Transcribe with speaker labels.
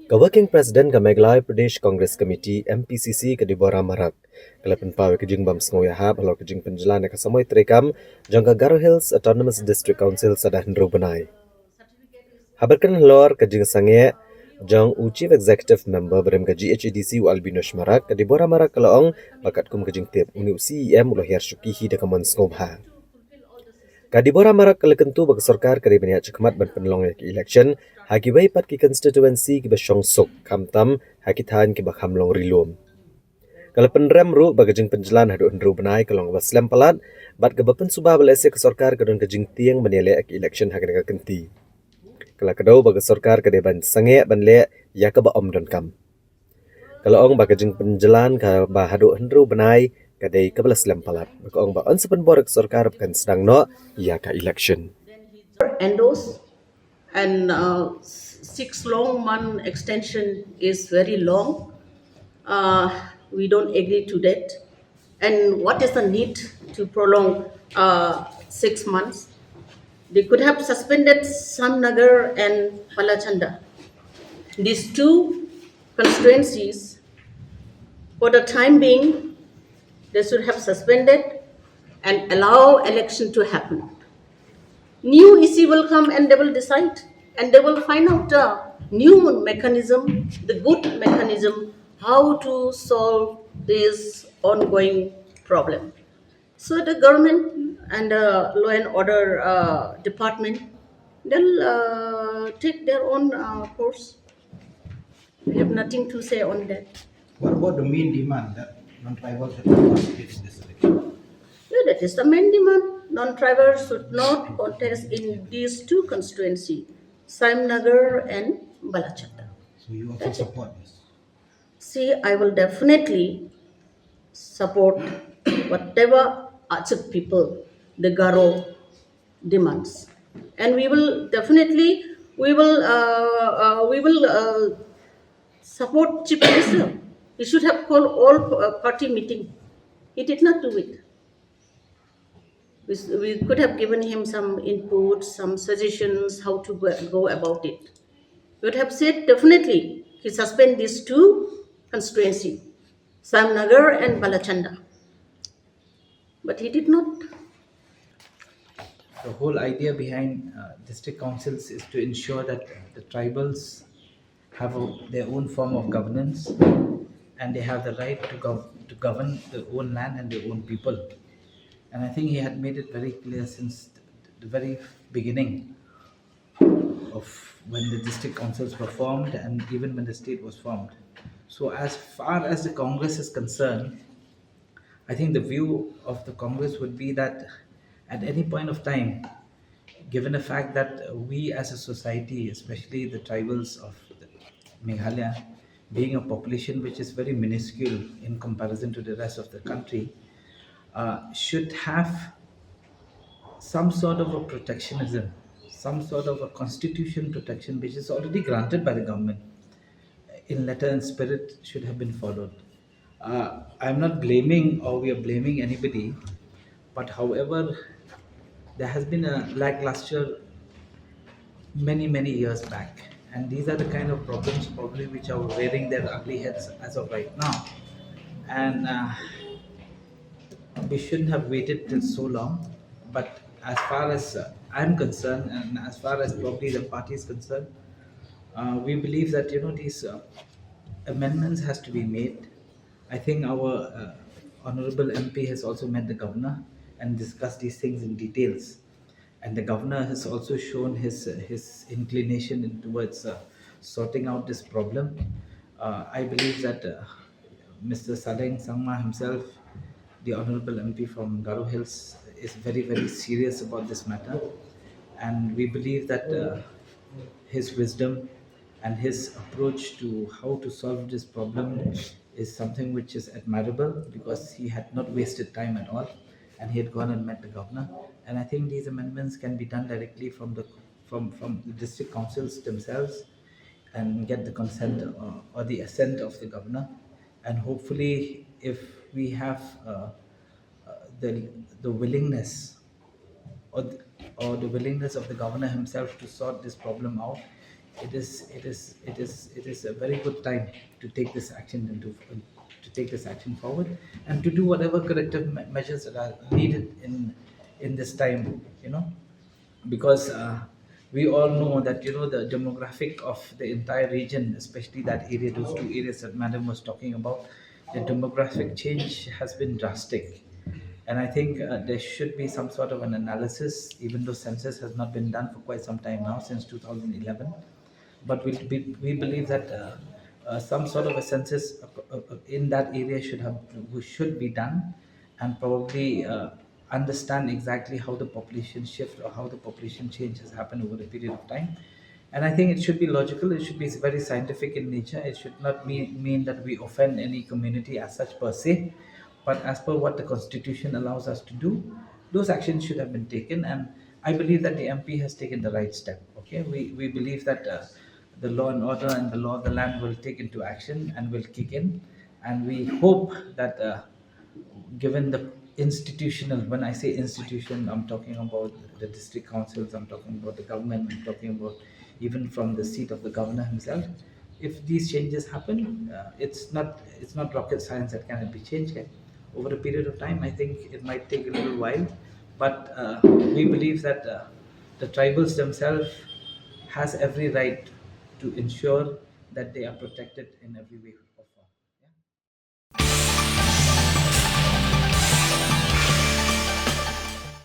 Speaker 1: Ka Working President ka Meghalaya Pradesh Congress Committee MPCC ka Deborah Marak kala penpawe ka jingbam sngoya hab halo ka jing penjelana ka samoy trekam jangka Garo Hills Autonomous District Council sada hendro benai. Habarkan halor ka jing sange jang u Chief Executive Member berem ka GHADC u Albinosh Marak ka Deborah Marak kalaong bakat kum ka jing tip uni u CEM ulo hiar syukihi da kaman snobha. Kadibora Marak kalakentu bag sarkar kari baniat chakmat ban penlong ki election haki wei pat ki constituency ki basyong sok kamtam haki than ki bakham long rilum. Kala penrem ru bagajing penjelan hadu ndru benai kalong baslem palat bat ke bapen subah balese ke sarkar kadon ke jing tiang baniale ki election haki naga kenti. Kala kadau bag sarkar kade ban sange ban le ya ka ba om don kam. Kala ong bagajing penjelan ka ba hadu ndru benai kadai kebelas lempalat. Maka ong ba onsepen borak sarkar bukan sedang no ya ka election.
Speaker 2: Endorse and 6 long month extension is very long. We don't agree to that. And what is the need to prolong 6 months? They could have suspended Shamnagar and Balachandra. These two constituencies, for the time being, they should have suspended and allow election to happen. New EC will come and they will decide and they will find out the new mechanism, the good mechanism, how to solve this ongoing problem. So the government and the law and order department, they'll take their own course. We have nothing to say on that.
Speaker 3: What about the main demand that non-tribals have to participate in this election?
Speaker 2: Yeah, that is the main demand. Non-tribals should not contest in these two constituencies, Shamnagar and Balachandra.
Speaker 3: So you also
Speaker 2: That's it.
Speaker 3: support this?
Speaker 2: See, I will definitely support whatever Achak people, the Garo demands, and we will definitely support Chief Minister. He should have called all party meeting. He did not do it. We could have given him some input, some suggestions how to go about it. We would have said definitely he suspend these two constituency, Shamnagar and Balachandra. But he did not.
Speaker 4: The whole idea behind district councils is to ensure that the tribals have their own form of governance and they have the right to govern their own land and their own people. And I think he had made it very clear since the very beginning of when the district councils were formed and even when the state was formed. So, as far as the Congress is concerned, I think the view of the Congress would be that at any point of time, given the fact that we as a society, especially the tribals of Meghalaya, being a population which is very minuscule in comparison to the rest of the country, should have some sort of a protectionism, some sort of a constitution protection which is already granted by the government in letter and spirit should have been followed. I'm not blaming or we are blaming anybody, but however, there has been a lackluster many years back, and these are the kind of problems probably which are rearing their ugly heads as of right now. And we shouldn't have waited till so long. But as far as I'm concerned, and as far as probably the party is concerned, we believe that these amendments has to be made. I think our honorable MP has also met the governor and discussed these things in details, and the governor has also shown his inclination towards sorting out this problem. I believe that Mr. Saleng Sangma himself, the honorable MP from Garo Hills, is very serious about this matter, and we believe that his wisdom and his approach to how to solve this problem is something which is admirable because he had not wasted time at all and he had gone and met the governor. And I think these amendments can be done directly from the district councils themselves and get the consent or the assent of the governor. And hopefully, if we have the willingness or the willingness of the governor himself to sort this problem out, it is a very good time to take this action and to take this action forward and to do whatever corrective measures that are needed in this time, because we all know that the demographic of the entire region, especially that area, those two areas that Madam was talking about, the demographic change has been drastic, and I think there should be some sort of an analysis, even though census has not been done for quite some time now, since 2011. But we believe that some sort of a census in that area should be done, and probably understand exactly how the population shift or how the population change has happened over a period of time. And I think it should be logical, it should be very scientific in nature. It should not mean that we offend any community as such per se, but as per what the constitution allows us to do, those actions should have been taken. And I believe that the MP has taken the right step. Okay, we believe that the law and order and the law of the land will take into action and will kick in, and we hope that given the institutional, when I say institution, I'm talking about the district councils, I'm talking about the government, I'm talking about even from the seat of the governor himself. If these changes happen, it's not rocket science that can be changed over a period of time. I think it might take a little while, but we believe that the tribals themselves has every right to ensure that they are protected in every way.